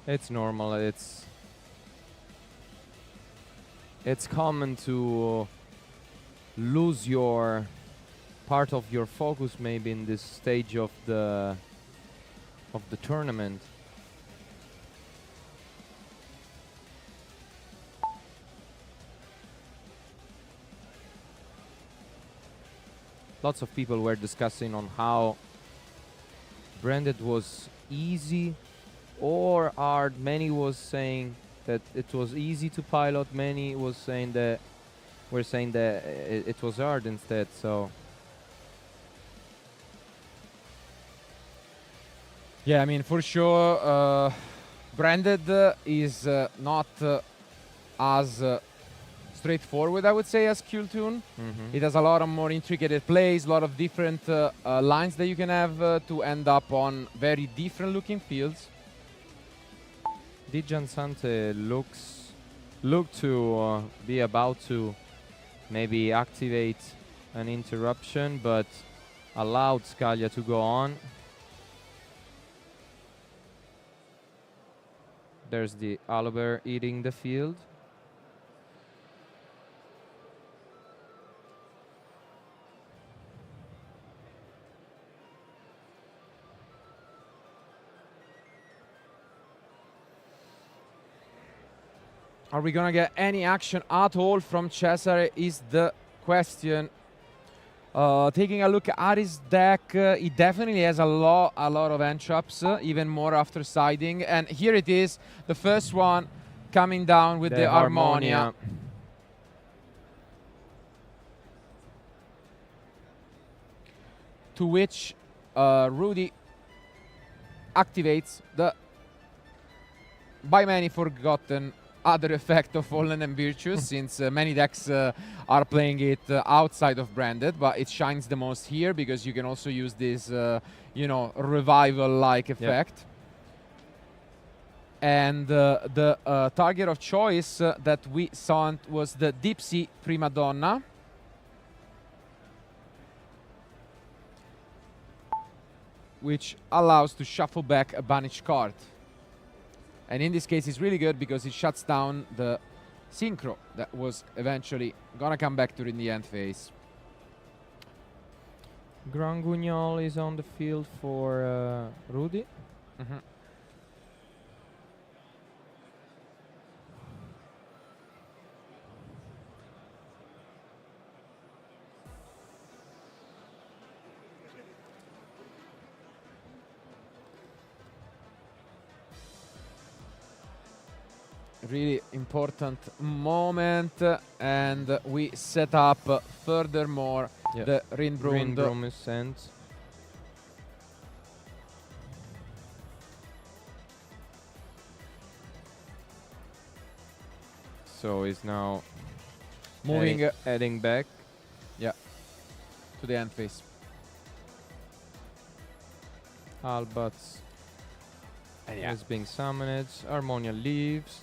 It's normal. It's common to lose your part of your focus maybe in this stage of the tournament. Lots of people were discussing on how Branded was easy or hard. Many was saying that it was easy to pilot. Many was saying that it was hard instead. So Yeah, I mean, for sure, Branded is not as straightforward, I would say, as Kultun. It has a lot of more intricate plays, a lot of different lines that you can have to end up on very different looking fields. Dijan Sante look to be about to maybe activate an interruption, but allowed Scaglia to go on. There's the Oliver eating the field. Are we gonna get any action at all from Cesare is the question. Taking a look at his deck, he definitely has a lot of end traps, even more after siding. And here it is, the first one coming down with the Harmonia. To which Rudy activates the by many forgotten other effect of Fallen and Virtuous, since many decks are playing it outside of Branded, but it shines the most here because you can also use this, you know, revival-like effect. And the target of choice that we saw was the Deep Sea Prima Donna. Which allows to shuffle back a banished card. And in this case, it's really good because it shuts down the Synchro that was eventually gonna come back during the end phase. Grangugnol is on the field for Rudy. Really important moment, and we set up furthermore the Rinbrund is sent. So he's now moving heading back. Yeah, to the end phase. Albats is being summoned. Harmonia leaves.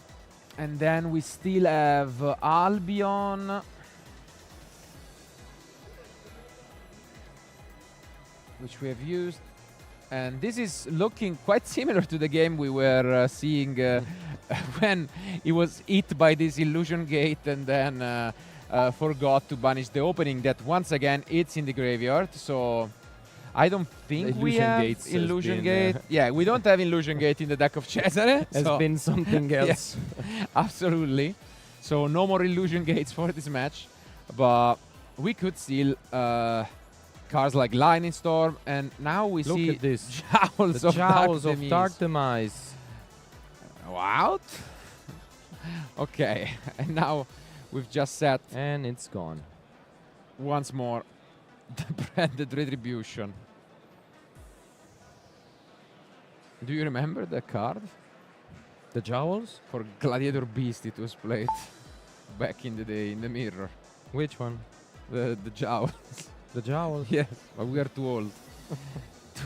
And then we still have Albion, which we have used. And this is looking quite similar to the game we were seeing when he was hit by this Illusion Gate and then forgot to banish the opening that once again it's in the graveyard. So I don't think we have Illusion Gate. Yeah, we don't have Illusion Gate in the deck of Cesare. Has been something else. Yeah, absolutely. So no more Illusion Gates for this match. But we could still cards like Lightning Storm, and now we see Look at this. Jowls The of Jowls Dark of Demise. Dark Demise. Out? Okay, and now we've just set And it's gone. once more the Branded Retribution. Do you remember the card? The Jowls? For Gladiator Beast it was played back in the day in the mirror. Which one? The Jowls. The Jowls? Yes, but we are too old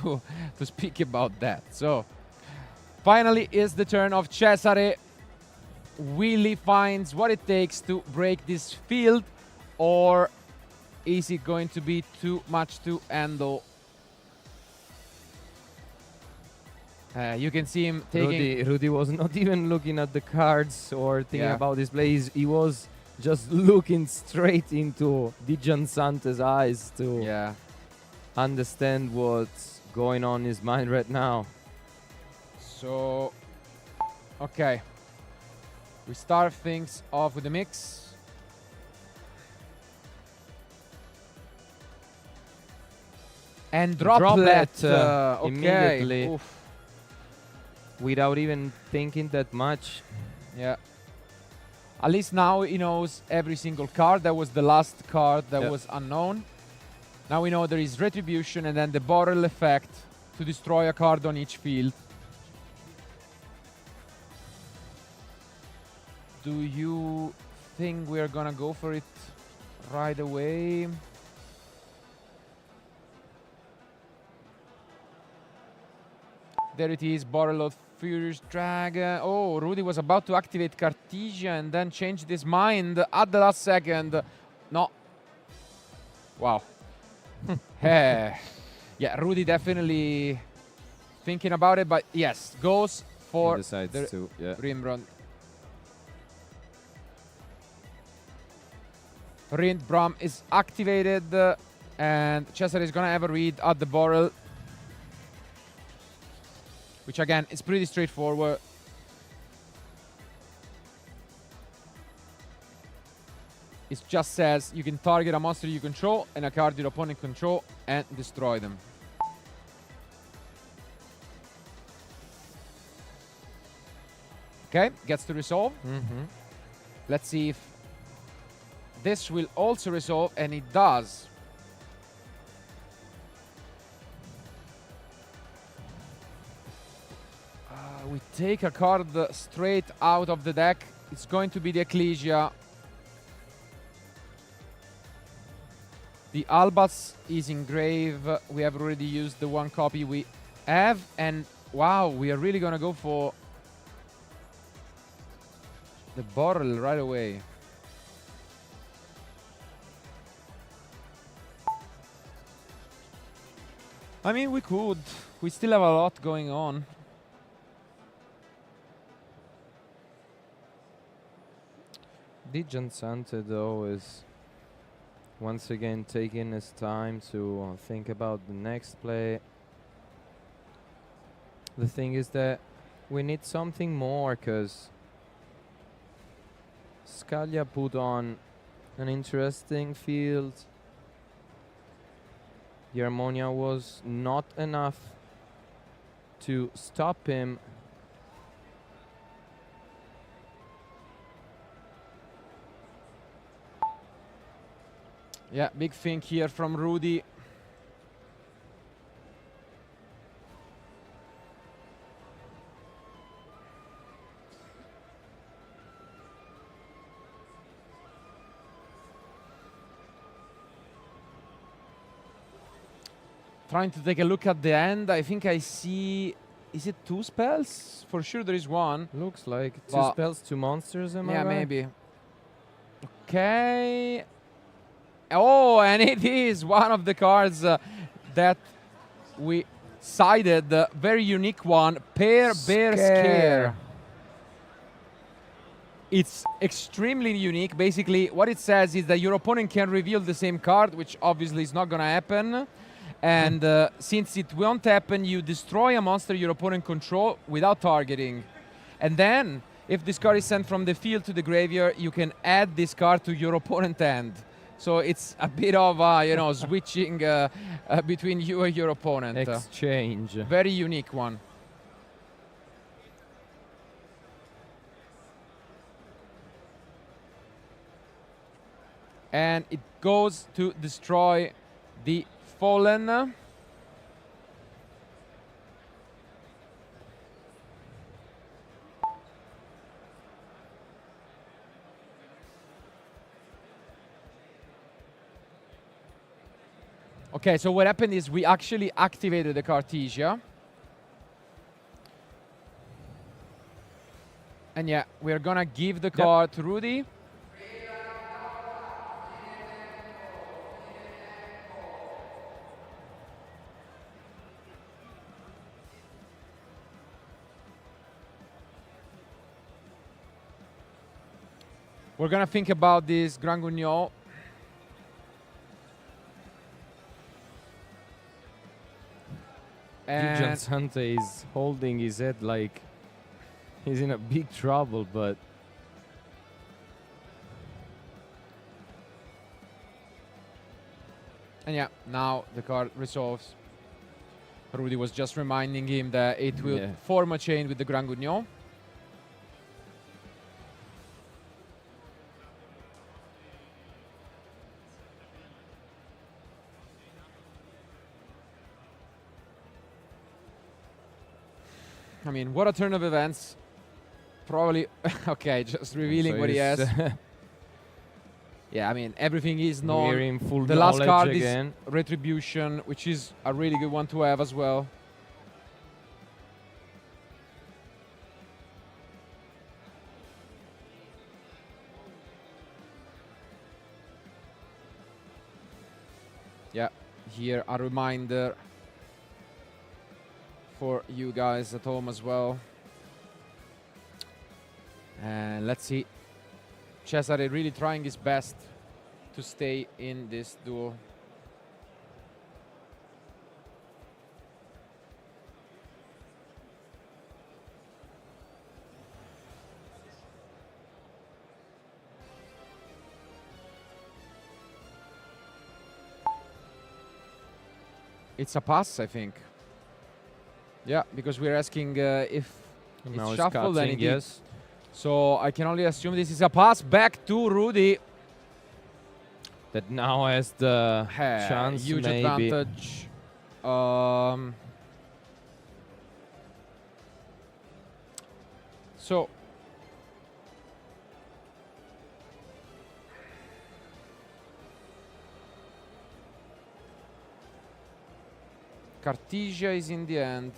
to speak about that. So, finally is the turn of Cesare. Will he finds what it takes to break this field, or is it going to be too much to handle? You can see him taking... Rudy was not even looking at the cards or thinking Yeah. about his plays. He was just looking straight into Dijan Sante's eyes to Yeah. understand what's going on in his mind right now. So, okay. We start things off with the mix. And droplet. Okay. Immediately. Oof. Without even thinking that much. Yeah. At least now he knows every single card. That was the last card that was unknown. Now we know there is retribution and then the bottle effect to destroy a card on each field. Do you think we're gonna go for it right away? There it is, Bottle of Furious Dragon. Oh, Rudy was about to activate Cartesia and then changed his mind at the last second. No. Wow. Yeah, Rudy definitely thinking about it, but yes, goes for He decides the to, yeah. Rimbrand. Rindbram is activated and Cesare is gonna have a read at the barrel, which again is pretty straightforward. It just says you can target a monster you control and a card your opponent control and destroy them. Okay, gets to resolve. Let's see if this will also resolve, and it does. We take a card straight out of the deck. It's going to be the Ecclesia. The Albas is in grave. We have already used the one copy we have, and wow, we are really gonna go for the bottle right away. I mean, we could. We still have a lot going on. Dijan Sante, though, is once again taking his time to think about the next play. The thing is that we need something more, because Scaglia put on an interesting field. The Harmonia was not enough to stop him. Yeah, big thing here from Rudy. Trying to take a look at the end. I think I see... Is it 2 spells? For sure there is one. Looks like 2 But spells, 2 monsters, am I yeah, right? maybe. Okay. Oh, and it is one of the cards that we sided. Very unique one. Bear Scare. It's extremely unique. Basically, what it says is that your opponent can reveal the same card, which obviously is not going to happen. And since it won't happen, you destroy a monster your opponent control without targeting. And then, if this card is sent from the field to the graveyard, you can add this card to your opponent's hand. So it's a bit of, you know, switching between you and your opponent. Exchange. Very unique one. And it goes to destroy the Fallen. Okay, so what happened is we actually activated the Cartesia. And yeah, we're gonna give the card to Rudy. We're gonna think about this Grand Guignol. Giljan And Sante is holding his head like he's in a big trouble, but yeah, now the card resolves. Rudy was just reminding him that it will form a chain with the Grand Guignol. I mean, what a turn of events. Probably, okay, just revealing so what he he's, has. Yeah, I mean, everything is known. we're in full The last knowledge card again. is Retribution, which is a really good one to have as well. Yeah, here a reminder for you guys at home as well. And let's see. Cesare really trying his best to stay in this duel. It's a pass, I think. Yeah, because we're asking if Now it's shuffled, and cutting, it did. yes. So I can only assume this is a pass back to Rudy. That now has the chance, Huge maybe. advantage. So Cartesia is in the end.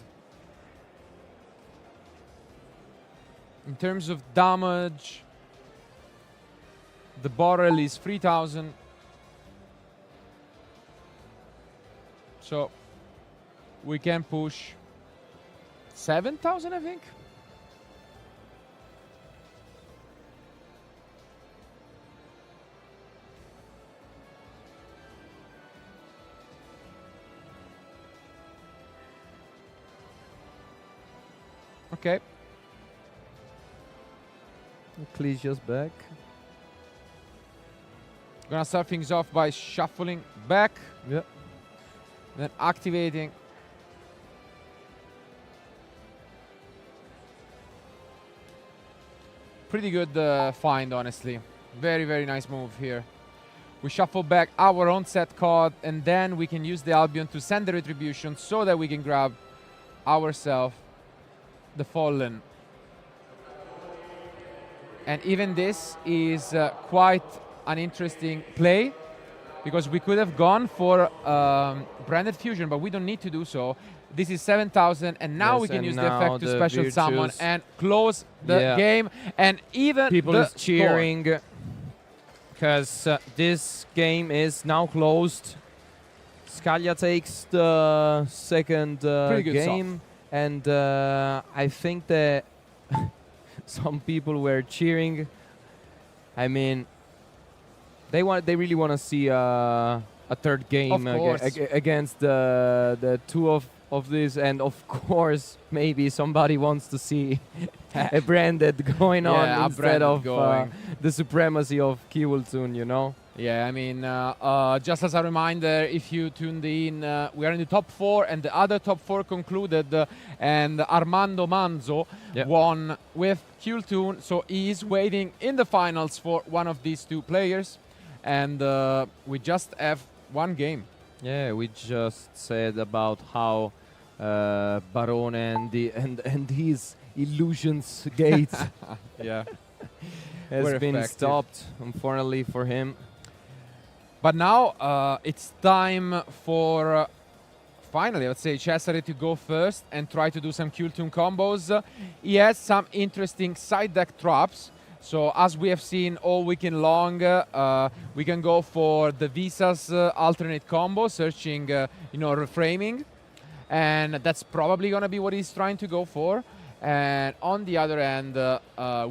In terms of damage, the barrel is 3,000. So we can push 7,000, I think. Okay. Ecclesia's back. Gonna start things off by shuffling back. Yeah. Then activating. Pretty good find, honestly. Very, very nice move here. We shuffle back our own set card, and then we can use the Albion to send the Retribution so that we can grab ourselves the Fallen. And even this is quite an interesting play, because we could have gone for Branded Fusion, but we don't need to do so. This is 7,000, and now Yes, we can and use the now effect to the special summon Virtues. and close the game. And even People the is cheering because this game is now closed. Scaglia takes the second Pretty good game, and I think that some people were cheering. I mean, they really want to see a third game against the two of this, and of course maybe somebody wants to see a Branded going on instead of the supremacy of Kiwultun, you know. Yeah, I mean, just as a reminder, if you tuned in, we are in the top 4, and the other top 4 concluded, and Armando Manzo won with Kiwultun, so he is waiting in the finals for one of these two players, and we just have one game. Yeah, we just said about how Barone and his illusions gate has been stopped, unfortunately for him. But now it's time for finally, I would say, Cesare to go first and try to do some Kiwultun combos. He has some interesting side deck traps. So as we have seen all weekend long, we can go for the Visa's alternate combo, searching, reframing. And that's probably going to be what he's trying to go for. And on the other end,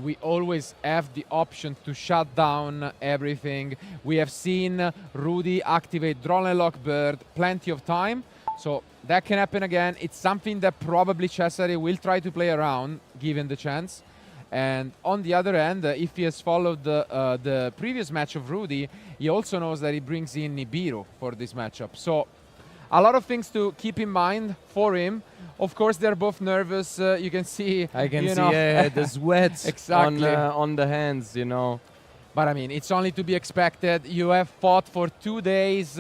we always have the option to shut down everything. We have seen Rudy activate Drone and Lock Bird plenty of time, so that can happen again. It's something that probably Cesare will try to play around, given the chance. And on the other end, if he has followed the previous match of Rudy, he also knows that he brings in Nibiru for this matchup. So a lot of things to keep in mind for him. Of course, they're both nervous. You can see. I can you see know, the sweat exactly on the hands, you know. But I mean, it's only to be expected. You have fought for 2 days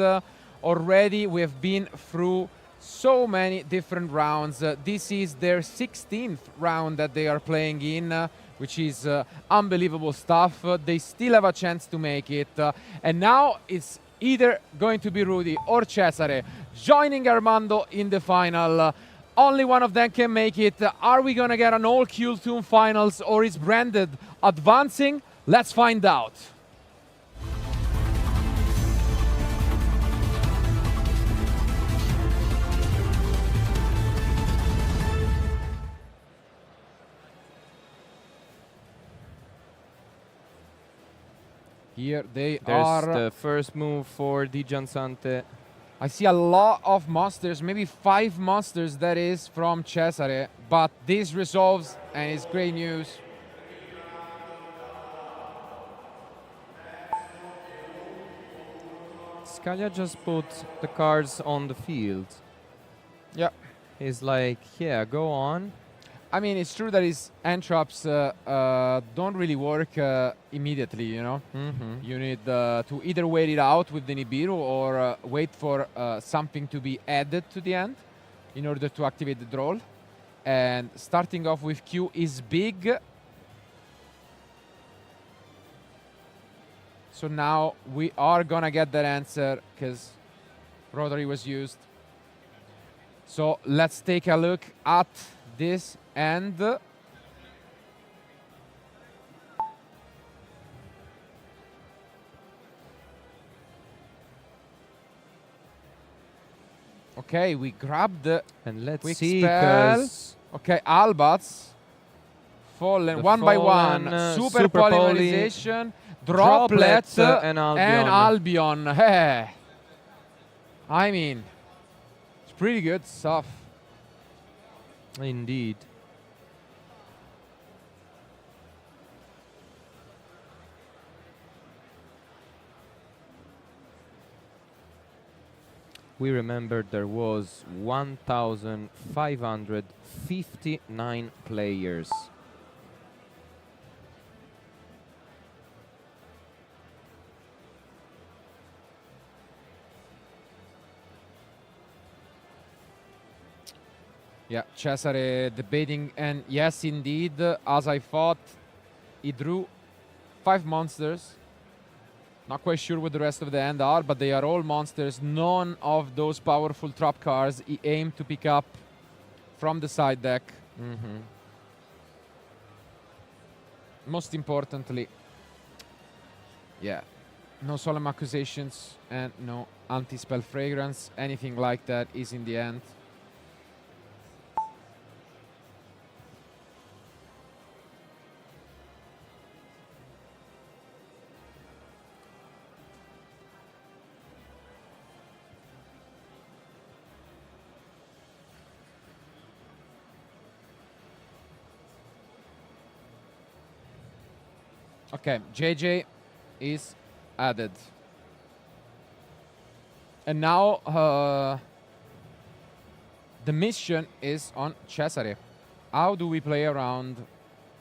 already. We have been through so many different rounds. This is their 16th round that they are playing in, which is unbelievable stuff. They still have a chance to make it. And now it's either going to be Rudy or Cesare joining Armando in the final. Only one of them can make it. Are we going to get an all Q2 finals, or is Branded advancing? Let's find out. Here they are. There's the first move for Di Giansante. I see a lot of monsters, maybe 5 monsters that is from Cesare, but this resolves and it's great news. Scaglia just put the cards on the field. Yeah. He's like, yeah, go on. I mean, it's true that his entraps don't really work immediately, you know? Mm-hmm. You need to either wait it out with the Nibiru or wait for something to be added to the end in order to activate the draw. And starting off with Q is big. So now we are gonna get that answer because Rotary was used. So let's take a look at this end. Okay, we grabbed the And let's quick see, spell. 'cause Okay, Albats fallen the one by fallen, one. Super super poly, polymerization, droplet, and Albion. and Albion. Hey. I mean, it's pretty good stuff. Indeed. We remember there was 1,559 players. Yeah, Cesare debating, and yes, indeed, as I thought, he drew 5 monsters. Not quite sure what the rest of the end are, but they are all monsters. None of those powerful trap cards he aimed to pick up from the side deck. Mm-hmm. Most importantly, yeah, no solemn accusations and no anti-spell fragrance. Anything like that is in the end. Okay, JJ is added. And now the mission is on Cesare. How do we play around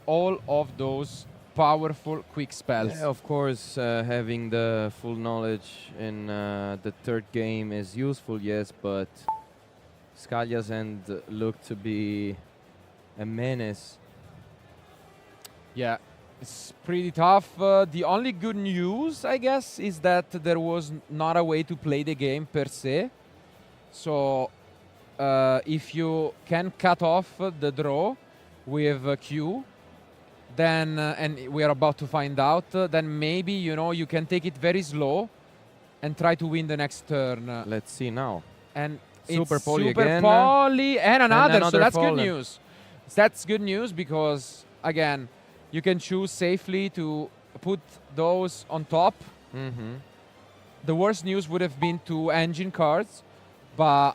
all of those powerful quick spells? Yeah, of course, having the full knowledge in the third game is useful, yes, but Scaglia's end looked to be a menace. Yeah, it's pretty tough. The only good news, I guess, is that there was not a way to play the game per se. So if you can cut off the draw with Q, then, and we are about to find out, then maybe, you know, you can take it very slow and try to win the next turn. Let's see now. And Super it's poly super again. poly and another, so another that's fallen. good news. That's good news because, again, you can choose safely to put those on top. Mm-hmm. The worst news would have been 2 engine cards, but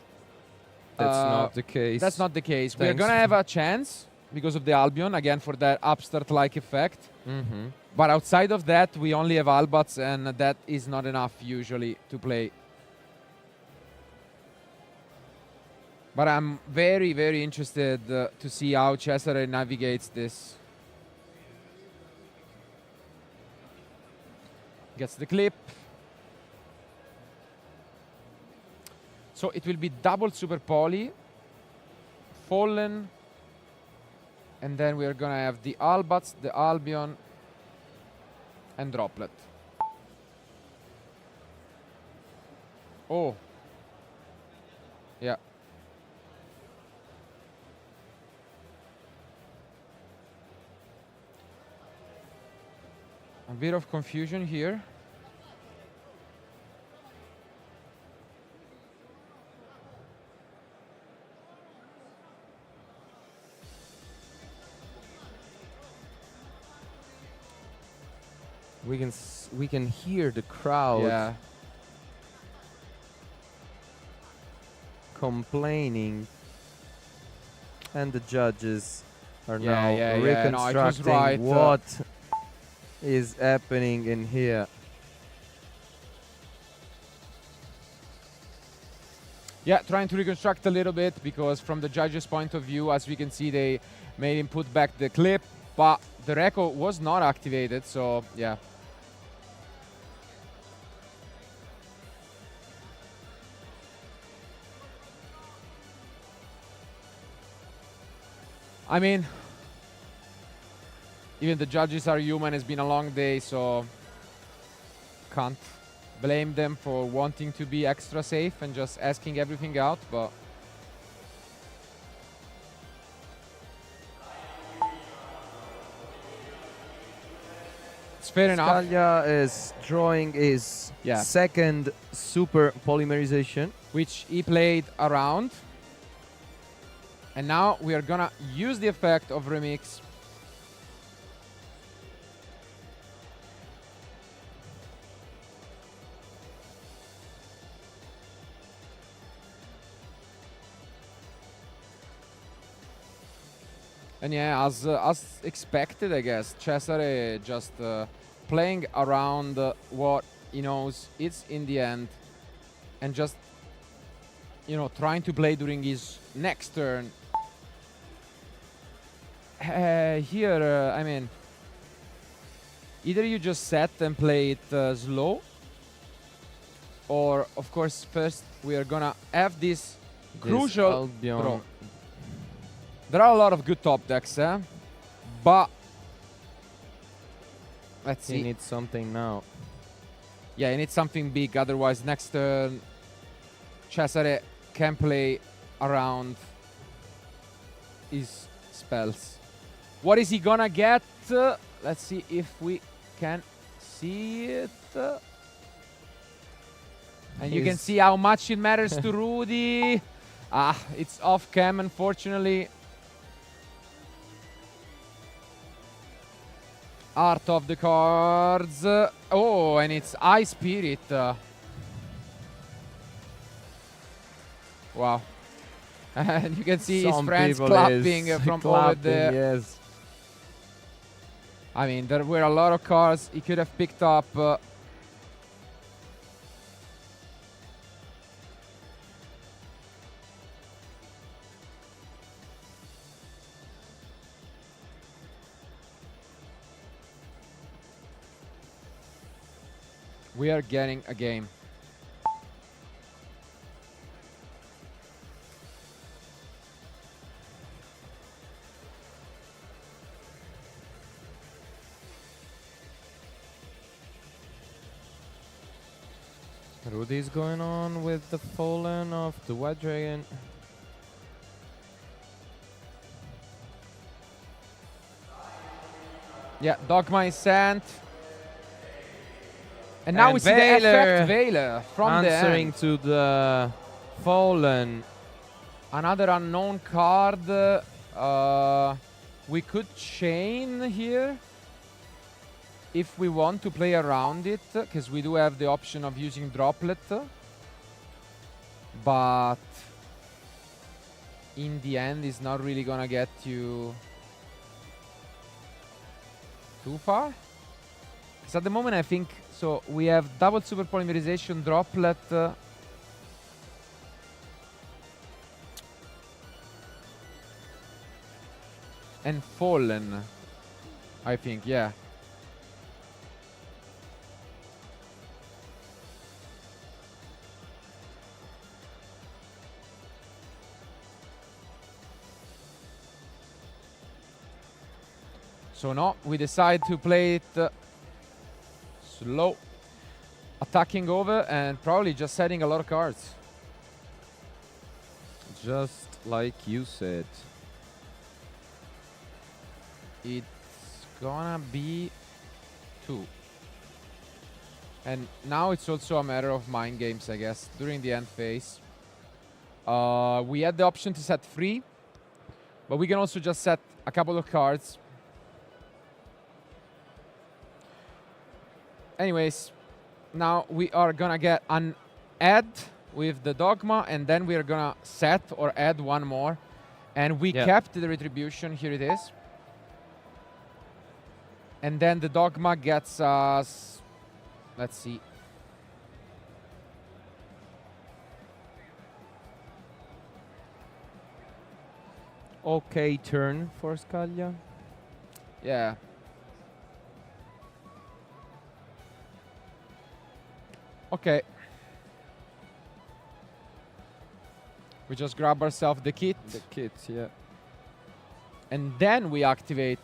That's not the case. that's not the case. We're Thanks. gonna have a chance because of the Albion, again, for that upstart-like effect. Mm-hmm. But outside of that, we only have Albats, and that is not enough usually to play. But I'm very, very interested to see how Cesare navigates this. Gets the clip. So it will be double Super Poly, Fallen, and then we are gonna have the Albats, the Albion, and Droplet. Oh. Yeah. A bit of confusion here. We can hear the crowd Yeah. complaining, and the judges are Yeah, now yeah, yeah. No, it was reconstructing right, what is happening in here. Yeah, trying to reconstruct a little bit because from the judges' point of view, as we can see, they made him put back the clip, but the record was not activated, so yeah. I mean, even the judges are human. It's been a long day, so can't blame them for wanting to be extra safe and just asking everything out, but it's fair enough. SCAGLIA is drawing his Yeah. second super polymerization. Which he played around. And now we are gonna use the effect of Remix. And yeah, as expected, I guess, Cesare just playing around what he knows it's in the end, and just, you know, trying to play during his next turn. Here, I mean, either you just set and play it slow, or, of course, first we are gonna have this crucial Albion. draw. There are a lot of good top decks, but let's He see. needs something now. Yeah, he needs something big, otherwise next turn Cesare can play around his spells. What is he gonna get? Let's see if we can see it. And you can see how much it matters to Rudy. It's off cam, unfortunately. Art of the cards. Oh, and it's Eye Spirit. Wow. And you can see his Some friends people clapping is from over there. Yes. I mean, there were a lot of cards he could have picked up. We are getting a game. Rudy's going on with the Fallen of the White Dragon. Yeah, Dogma is sent. And now And we see the Veiler effect Veiler from the answering end. to the Fallen. Another unknown card. We could chain here if we want to play around it, because we do have the option of using droplet. But in the end, it's not really gonna get you too far. Because at the moment, I think so. We have double super polymerization, droplet. And fallen, I think, yeah. So no, we decide to play it slow, attacking over and probably just setting a lot of cards. Just like you said. It's gonna be 2. And now it's also a matter of mind games, I guess, during the end phase. We had the option to set 3, but we can also just set a couple of cards. Anyways, now we are gonna get an add with the dogma, and then we are gonna set or add one more. And we kept the retribution, here it is. And then the dogma gets us, let's see. Okay, turn for Scaglia. Yeah. Okay. We just grab ourselves the kit. The kit, yeah. And then we activate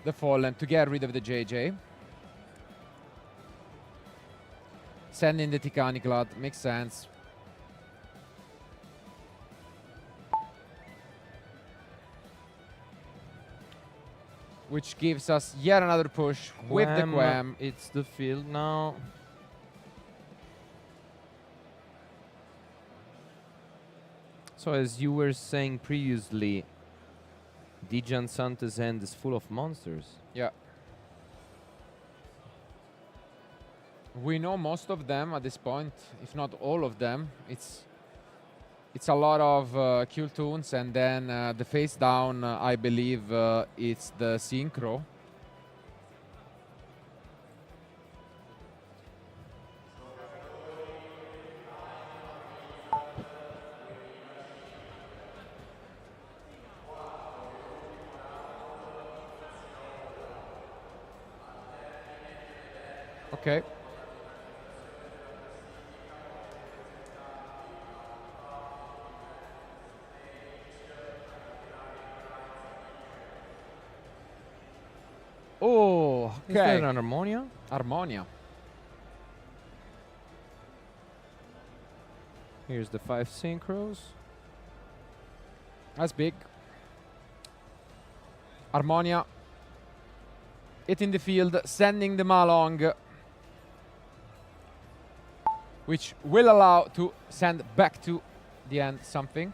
the Fallen to get rid of the JJ. Send in the Tikani Glad. Makes sense. Which gives us yet another push with the Quam. It's the field now. So as you were saying previously, Dijan Santa's hand is full of monsters. Yeah. We know most of them at this point, if not all of them. It's a lot of kill tunes, and then the face down, I believe it's the synchro. Okay. Oh, okay. Is that an Harmonia? Harmonia. Here's the 5 synchros. That's big. Harmonia. It in the field, sending the Malong, which will allow to send back to the end something.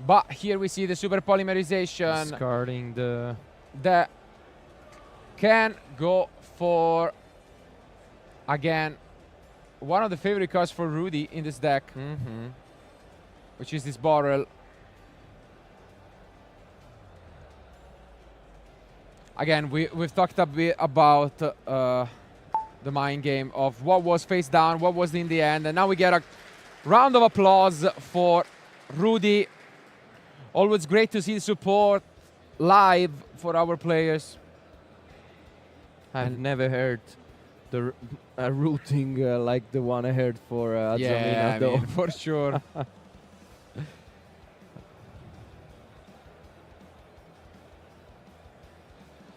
But here we see the super polymerization. Discarding the... That can go for, again, one of the favorite cards for Rudy in this deck, which is this Borrel. Again, we've talked a bit about the mind game of what was face down, what was in the end, and now we get a round of applause for Rudy. Always great to see the support live for our players. I've never heard the routing like the one I heard for yeah, Zamina, though. I mean, for sure.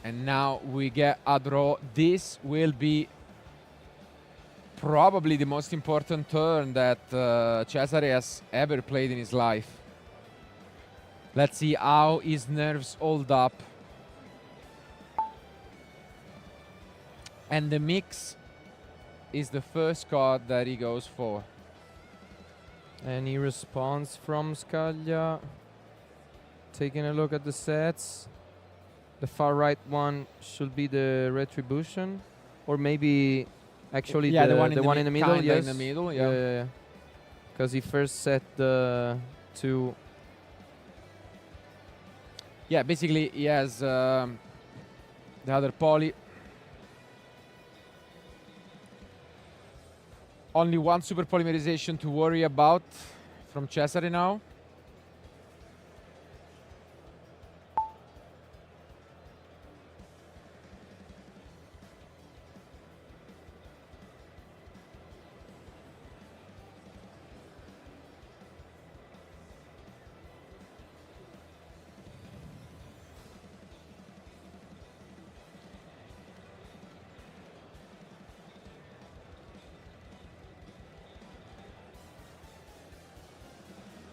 And now we get a draw. This will be probably the most important turn that Cesare has ever played in his life. Let's see how his nerves hold up. And the mix is the first card that he goes for. Any response from Scaglia? Taking a look at the sets. The far right one should be the Retribution. Or maybe actually Yeah, the one in the middle. kinda Yes. in the middle, yeah. Because he first set the two. Yeah, basically he has the other poly. Only one super polymerization to worry about from Cesare now.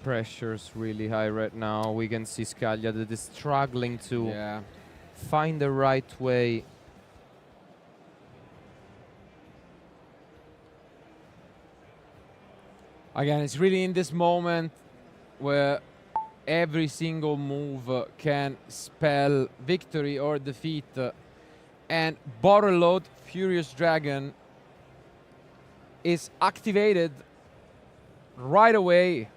Pressure's really high right now. We can see Scaglia that is struggling to Yeah. find the right way. Again, it's really in this moment where every single move can spell victory or defeat. And Bottle Load Furious Dragon is activated right away.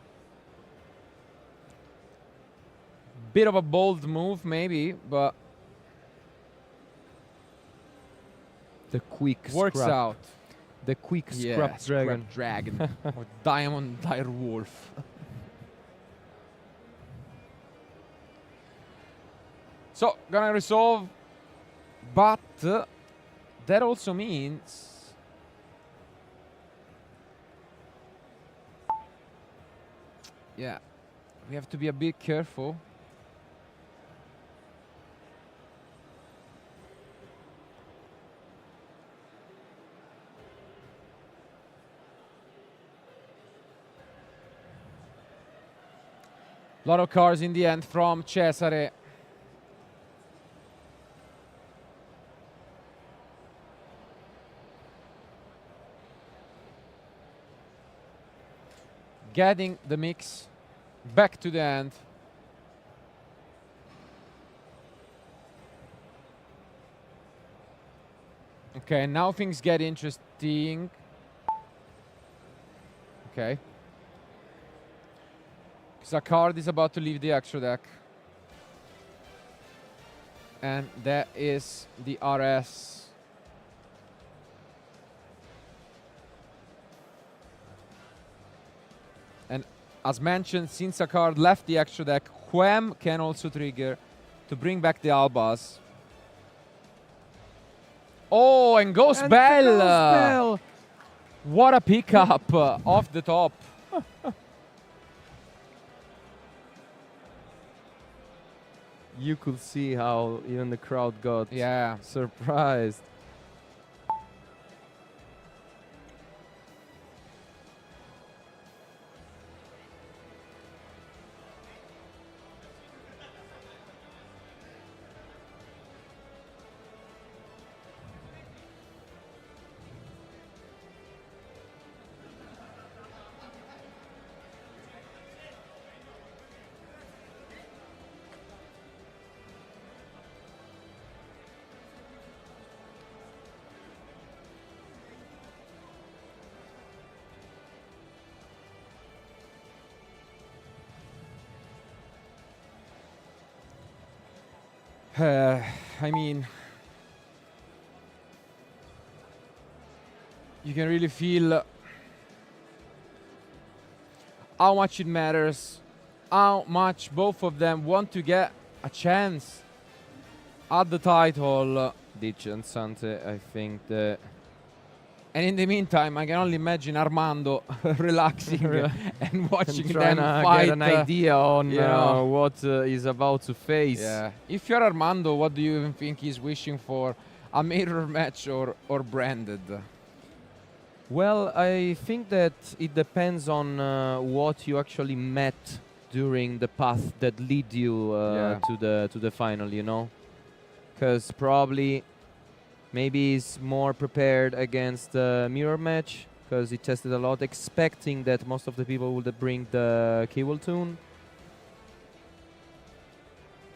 Bit of a bold move, maybe, but The quick works scrap. out. The quick Yeah, scrap dragon. Scrap Dragon. Or Diamond Dire Wolf. So, gonna resolve. But that also means yeah, we have to be a bit careful. Lot of cards in the end from Cesare. Getting the mix back to the end. Okay, now things get interesting. Okay. Because a card is about to leave the extra deck. And that is the RS. And as mentioned, since a card left the extra deck, Wham can also trigger to bring back the Albas. Oh, and goes And Bell! goes Bell. What a pickup off the top. You could see how even the crowd got Yeah. surprised. I mean, you can really feel how much it matters, how much both of them want to get a chance at the title. Dice and Sante, I think that And in the meantime, I can only imagine Armando relaxing and watching I'm trying them to fight. get an idea on you know. what he's about to face. Yeah. If you're Armando, what do you even think he's wishing for? A mirror match or branded? Well, I think that it depends on what you actually met during the path that lead you to the final, you know, because probably maybe he's more prepared against the mirror match because he tested a lot, expecting that most of the people would bring the Kewell tune.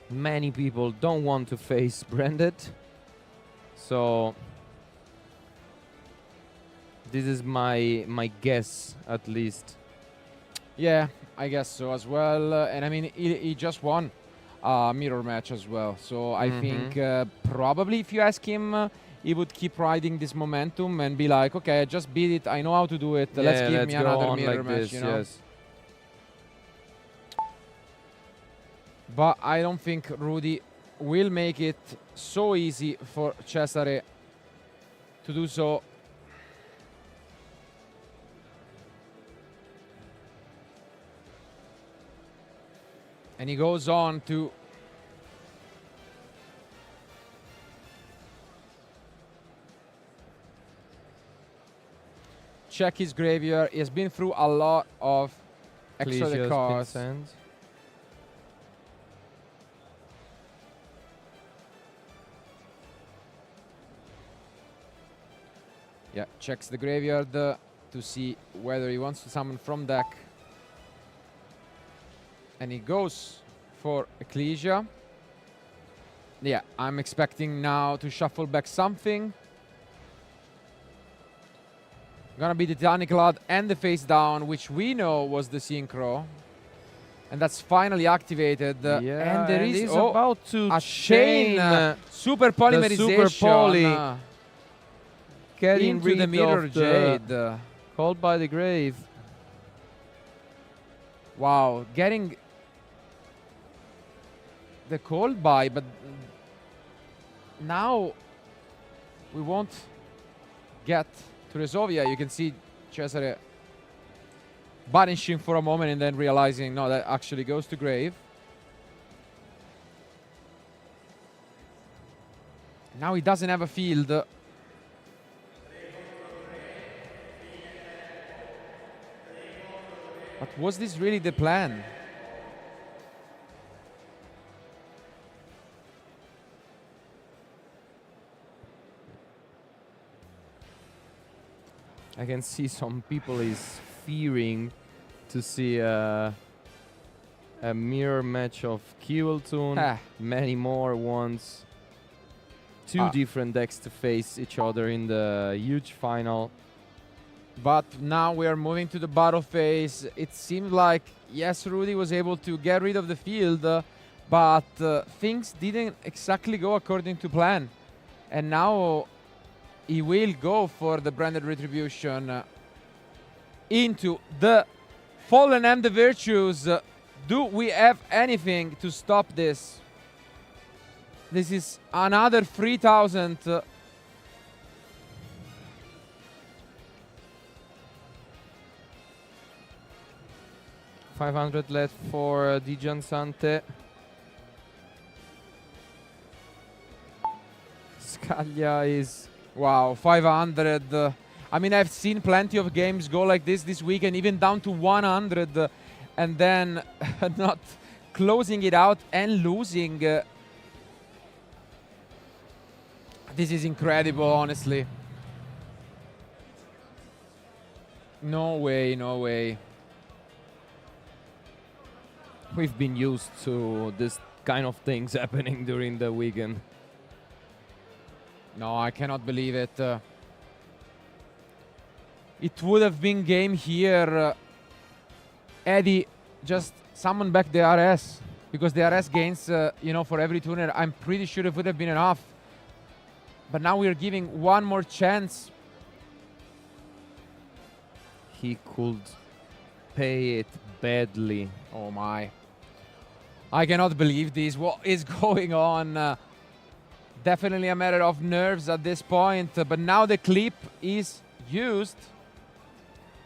Many people don't want to face Branded, so this is my guess, at least. Yeah, I guess so as well. And I mean, he just won a mirror match as well. So I think probably if you ask him, he would keep riding this momentum and be like, okay, I just beat it. I know how to do it. Yeah, let's give me go another on mirror like match, this, you know? yes. But I don't think Rudy will make it so easy for Cesare to do so. And he goes on to check his graveyard. He has been through a lot of extra Clicius, cards. Pinsent. Yeah, checks the graveyard to see whether he wants to summon from deck. And he goes for Ecclesia. Yeah, I'm expecting now to shuffle back something. Gonna be the Titanic Lord and the face down, which we know was the Synchro. And that's finally activated. Yeah, and there is he's about to a chain super the polymerization. super poly getting into rid the mirror of the jade. Called by the Grave. Wow, getting the cold buy, but now we won't get to Resovia. You can see Cesare banishing for a moment and then realizing, no, that actually goes to Grave. Now he doesn't have a field. But was this really the plan? I can see some people is fearing to see a mirror match of Kewell. Many more ones. Two different decks to face each other in the huge final. But now we are moving to the battle phase. It seemed like, yes, Rudy was able to get rid of the field, but things didn't exactly go according to plan. And now he will go for the Branded Retribution into the Fallen and the Virtues. Do we have anything to stop this? This is another 3,000. 500 left for Dijan Sante. Scaglia is... Wow, 500. I mean, I've seen plenty of games go like this weekend, even down to 100, and then not closing it out and losing. This is incredible, honestly. No way, no way. We've been used to this kind of things happening during the weekend. No, I cannot believe it. It would have been game here. Eddie just summon back the RS, because the RS gains, you know, for every tuner. I'm pretty sure it would have been enough. But now we're giving one more chance. He could pay it badly. Oh my. I cannot believe this. What is going on? Definitely a matter of nerves at this point. But now the clip is used.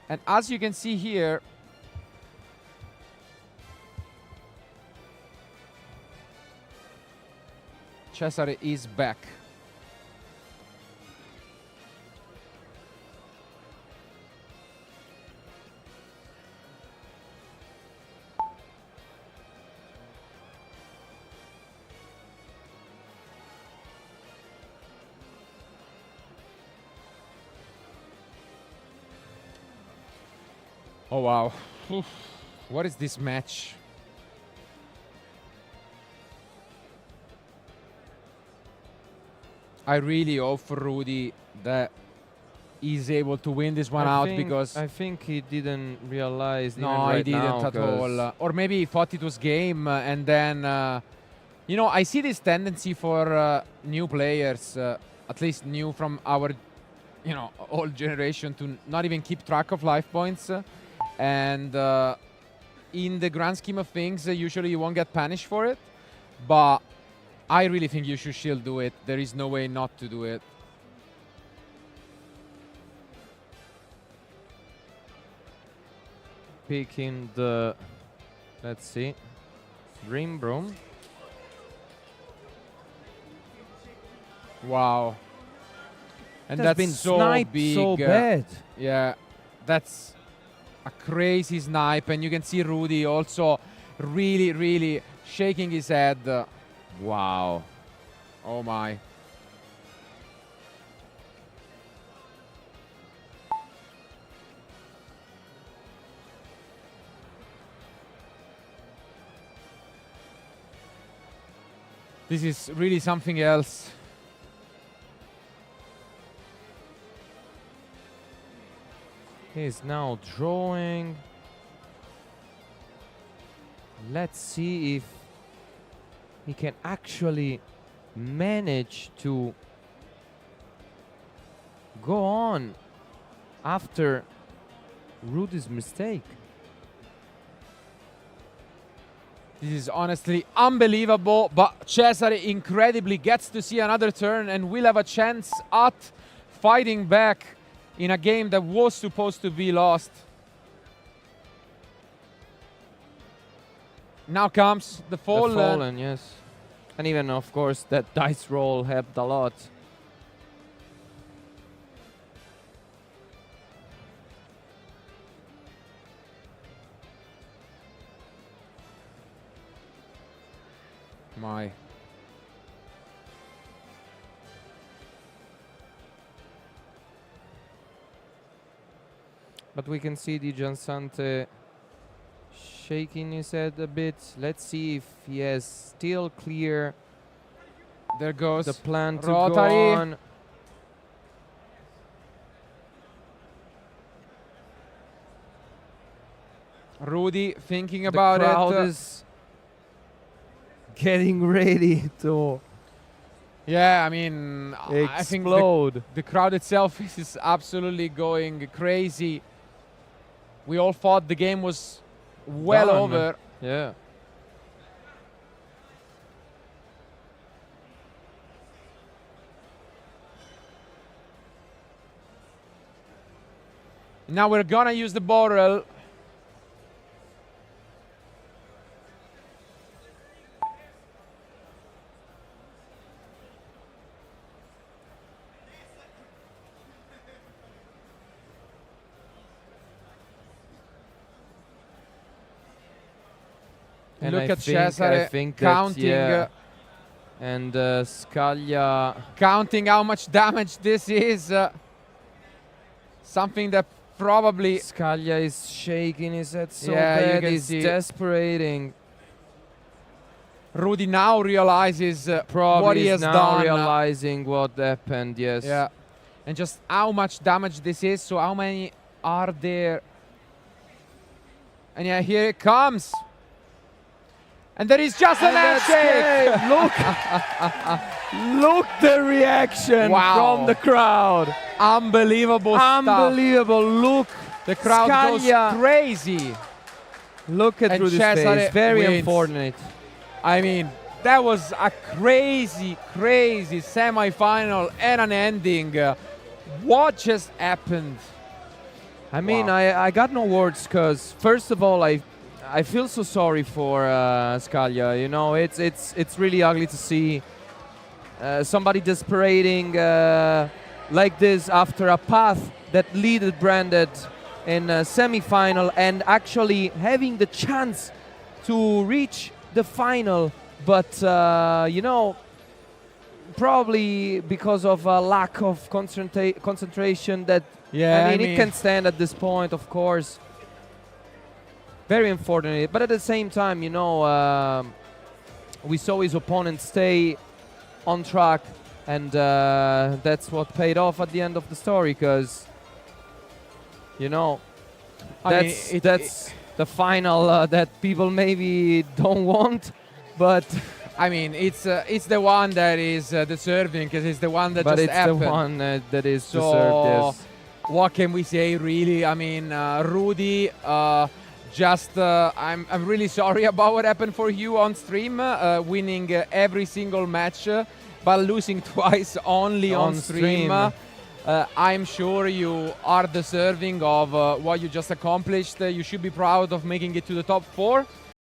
And as you can see here, Cesare is back. Oh wow. Oof. What is this match? I really hope for Rudy that he's able to win this one out, because I think he didn't realize. no, even right he didn't now, at all. Or maybe he thought it was game, and then you know, I see this tendency for new players, at least new from our, you know, old generation, to not even keep track of life points, and in the grand scheme of things, usually you won't get punished for it, but I really think you should still do it. There is no way not to do it. Picking the, let's see, Dream Broom. Wow. And That's that's been so sniped big. so bad. Yeah, that's a crazy snipe, and you can see Rudy also really, really shaking his head. Wow. Oh my. This is really something else. He's now drawing. Let's see if he can actually manage to go on after Rudy's mistake. This is honestly unbelievable, but Cesare incredibly gets to see another turn and will have a chance at fighting back in a game that was supposed to be lost. Now comes the Fallen. The Fallen, yes. And even, of course, that dice roll helped a lot. My. But we can see Di Giansante shaking his head a bit. Let's see if he has still clear There goes the plan to Rotary. go on. Rudy thinking about the crowd it. is getting ready to Yeah, I mean, I think explode. the crowd itself is absolutely going crazy. We all thought the game was well Done. over. Yeah. Now we're gonna use the barrel. And Look I at think, Cesare I think counting, that, yeah. And Scaglia counting how much damage this is. Something that probably Scaglia is shaking his head so Yeah, you bad. can He's see. desperating. Rudy now realizes Probably what he is has now done. realizing what happened. Yes. Yeah, and just how much damage this is. So how many are there? And yeah, here it comes. And there is just an And that's handshake. great. Look the reaction Wow. from the crowd. Unbelievable stuff. Unbelievable. Look. The crowd Scaglia. goes crazy. Look at And Rudy's Cesare face. Very wins. unfortunate. I mean, that was a crazy, crazy semi-final and an ending. What just happened? I mean, Wow. I got no words because first of all, I feel so sorry for Scaglia. You know, it's really ugly to see somebody desperating like this after a path that leaded Branded in a semi-final and actually having the chance to reach the final, but you know, probably because of a lack of concentration that Yeah, I mean, it can stand at this point, of course. very unfortunate. But at the same time, you know, we saw his opponent stay on track, and that's what paid off at the end of the story. Because, you know, that's the final that people maybe don't want, but. I mean, it's the one that is deserving, because it's the one that But just it's happened. the one that is So, deserved, yes. what can we say, really? I mean, Rudy, I'm really sorry about what happened for you on stream, winning every single match, but losing twice only on stream. I'm sure you are deserving of what you just accomplished. You should be proud of making it to the top 4.